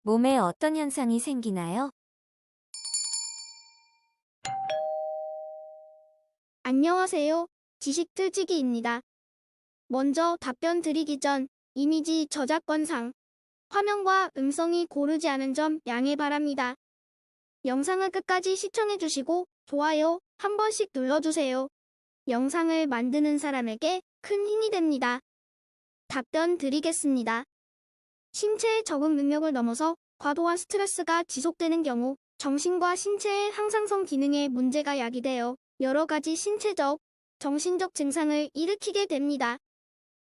몸에 어떤 현상이 생기나요? 안녕하세요. 지식틀치기입니다. 먼저 답변 드리기 전 이미지 저작권상 화면과 음성이 고르지 않은 점 양해 바랍니다. 영상을 끝까지 시청해주시고 좋아요 한 번씩 눌러주세요. 영상을 만드는 사람에게 큰 힘이 됩니다. 답변 드리겠습니다. 신체의 적응 능력을 넘어서 과도한 스트레스가 지속되는 경우 정신과 신체의 항상성 기능에 문제가 야기되어 여러 가지 신체적, 정신적 증상을 일으키게 됩니다.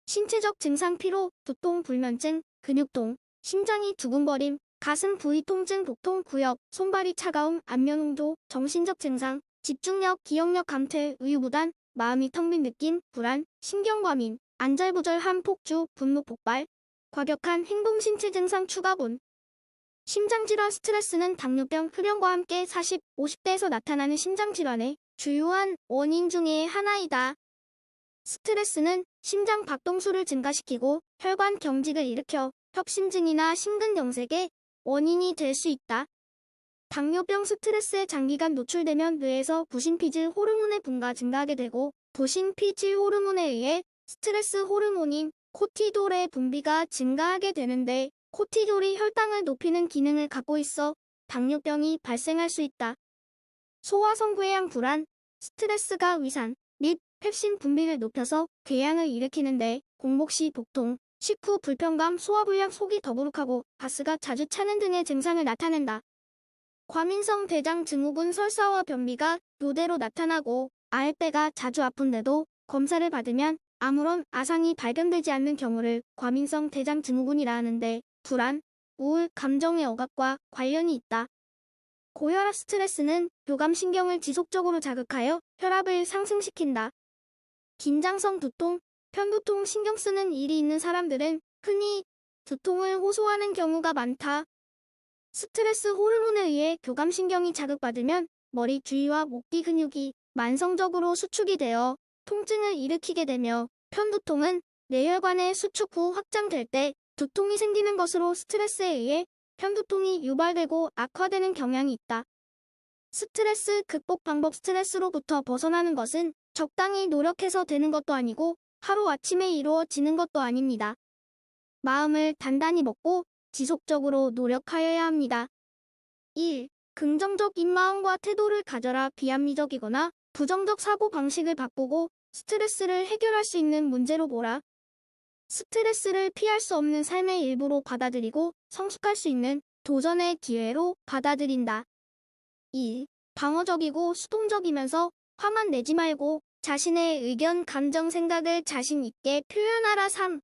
신체적 증상 피로, 두통, 불면증, 근육통, 심장이 두근거림, 가슴 부위 통증, 복통, 구역, 손발이 차가움, 안면 홍조, 정신적 증상, 집중력, 기억력 감퇴, 우유부단, 마음이 텅 빈 느낌, 불안, 신경과민, 안절부절함, 폭주, 분노 폭발, 과격한 행동 신체 증상 추가본. 심장질환 스트레스는 당뇨병, 흡연과 함께 40, 50대에서 나타나는 심장질환의 주요한 원인 중의 하나이다. 스트레스는 심장 박동수를 증가시키고 혈관 경직을 일으켜 협심증이나 심근경색의 원인이 될 수 있다. 당뇨병 스트레스에 장기간 노출되면 뇌에서 부신피질 호르몬의 분가 증가하게 되고 부신피질 호르몬에 의해 스트레스 호르몬인 코티졸의 분비가 증가하게 되는데 코티졸이 혈당을 높이는 기능을 갖고 있어 당뇨병이 발생할 수 있다. 소화성궤양 불안, 스트레스가 위산 및 펩신 분비를 높여서 궤양을 일으키는데 공복 시 복통, 식후 불편감, 소화불량, 속이 더부룩하고 가스가 자주 차는 등의 증상을 나타낸다. 과민성 대장 증후군 설사와 변비가 요대로 나타나고 아랫배가 자주 아픈데도 검사를 받으면 아무런 아상이 발견되지 않는 경우를 과민성 대장 증후군이라 하는데 불안, 우울, 감정의 억압과 관련이 있다. 고혈압 스트레스는 교감신경을 지속적으로 자극하여 혈압을 상승시킨다. 긴장성 두통, 편두통 신경 쓰는 일이 있는 사람들은 흔히 두통을 호소하는 경우가 많다. 스트레스 호르몬에 의해 교감신경이 자극받으면 머리 주위와 목뒤 근육이 만성적으로 수축이 되어 통증을 일으키게 되며 편두통은 뇌혈관의 수축 후 확장될 때 두통이 생기는 것으로 스트레스에 의해 편두통이 유발되고 악화되는 경향이 있다. 스트레스 극복 방법 스트레스로부터 벗어나는 것은 적당히 노력해서 되는 것도 아니고 하루아침에 이루어지는 것도 아닙니다. 마음을 단단히 먹고 지속적으로 노력하여야 합니다. 1. 긍정적인 마음과 태도를 가져라. 비합리적이거나 부정적 사고 방식을 바꾸고 스트레스를 해결할 수 있는 문제로 보라. 스트레스를 피할 수 없는 삶의 일부로 받아들이고 성숙할 수 있는 도전의 기회로 받아들인다. 2. 방어적이고 수동적이면서 화만 내지 말고 자신의 의견, 감정, 생각을 자신 있게 표현하라. 3.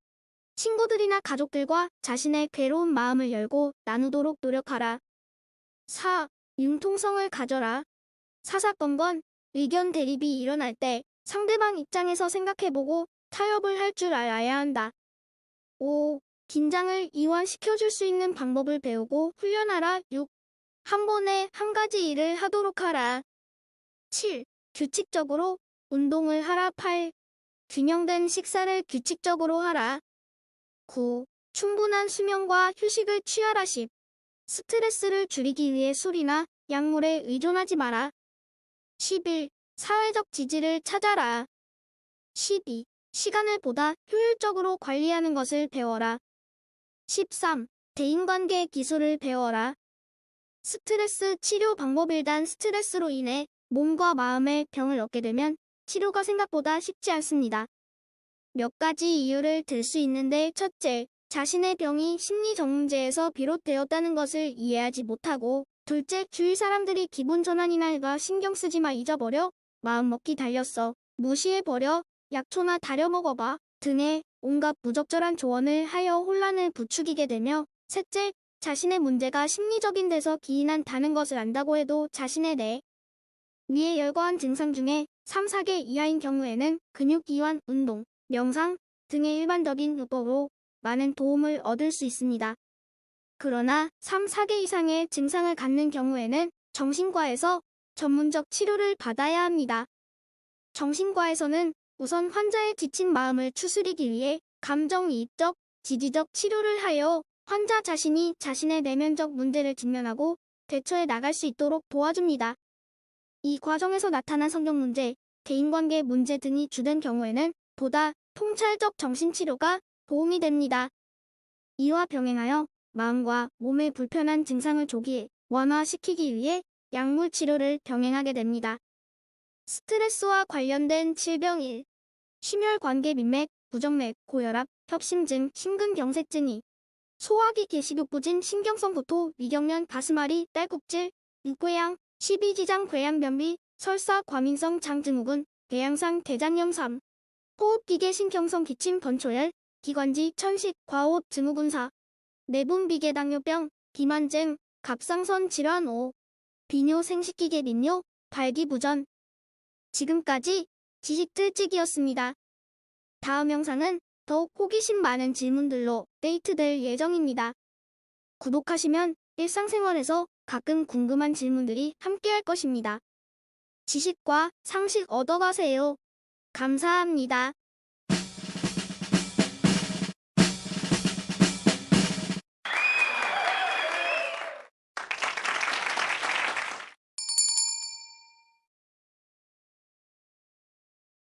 친구들이나 가족들과 자신의 괴로운 마음을 열고 나누도록 노력하라. 4. 융통성을 가져라. 사사건건 의견 대립이 일어날 때 상대방 입장에서 생각해보고 타협을 할 줄 알아야 한다. 5. 긴장을 이완시켜줄 수 있는 방법을 배우고 훈련하라. 6. 한 번에 한 가지 일을 하도록 하라. 7. 규칙적으로 운동을 하라. 8. 균형된 식사를 규칙적으로 하라. 9. 충분한 수면과 휴식을 취하라. 10. 스트레스를 줄이기 위해 술이나 약물에 의존하지 마라. 11. 사회적 지지를 찾아라. 12. 시간을 보다 효율적으로 관리하는 것을 배워라. 13. 대인관계 기술을 배워라. 스트레스 치료 방법 1단 스트레스로 인해 몸과 마음의 병을 얻게 되면 치료가 생각보다 쉽지 않습니다. 몇 가지 이유를 들 수 있는데 첫째, 자신의 병이 심리적 문제에서 비롯되었다는 것을 이해하지 못하고 둘째, 주위 사람들이 기분 전환이나 일과 신경 쓰지 마 잊어버려 마음먹기 달렸어 무시해버려 약초나 다려 먹어봐 등의 온갖 부적절한 조언을 하여 혼란을 부추기게 되며 셋째, 자신의 문제가 심리적인 데서 기인한다는 것을 안다고 해도 자신의 뇌 위에 열거한 증상 중에 3, 4개 이하인 경우에는 근육 이완, 운동, 명상 등의 일반적인 요법으로 많은 도움을 얻을 수 있습니다. 그러나 3, 4개 이상의 증상을 갖는 경우에는 정신과에서 전문적 치료를 받아야 합니다. 정신과에서는 우선 환자의 지친 마음을 추스리기 위해 감정이입적, 지지적 치료를 하여 환자 자신이 자신의 내면적 문제를 직면하고 대처해 나갈 수 있도록 도와줍니다. 이 과정에서 나타난 성격 문제, 대인관계 문제 등이 주된 경우에는 보다 통찰적 정신치료가 도움이 됩니다. 이와 병행하여 마음과 몸의 불편한 증상을 조기에 완화시키기 위해 약물 치료를 병행하게 됩니다. 스트레스와 관련된 질병 1. 심혈관계 민맥, 부정맥, 고혈압, 협심증, 심근경색증 2. 소화기 개식욕부진, 신경성 구토, 위경련, 가슴앓이, 딸꾹질, 육궤양, 십이지장, 궤양변비, 설사, 과민성 장증후군, 궤양상, 대장염 3. 호흡기계 신경성 기침, 번초열, 기관지, 천식, 과호흡 증후군 4. 내분비계 당뇨병, 비만증, 갑상선 질환 5. 비뇨 생식기계 민뇨, 발기부전. 지금까지 지식틀찍이었습니다. 다음 영상은 더욱 호기심 많은 질문들로 업데이트될 예정입니다. 구독하시면 일상생활에서 가끔 궁금한 질문들이 함께할 것입니다. 지식과 상식 얻어가세요. 감사합니다.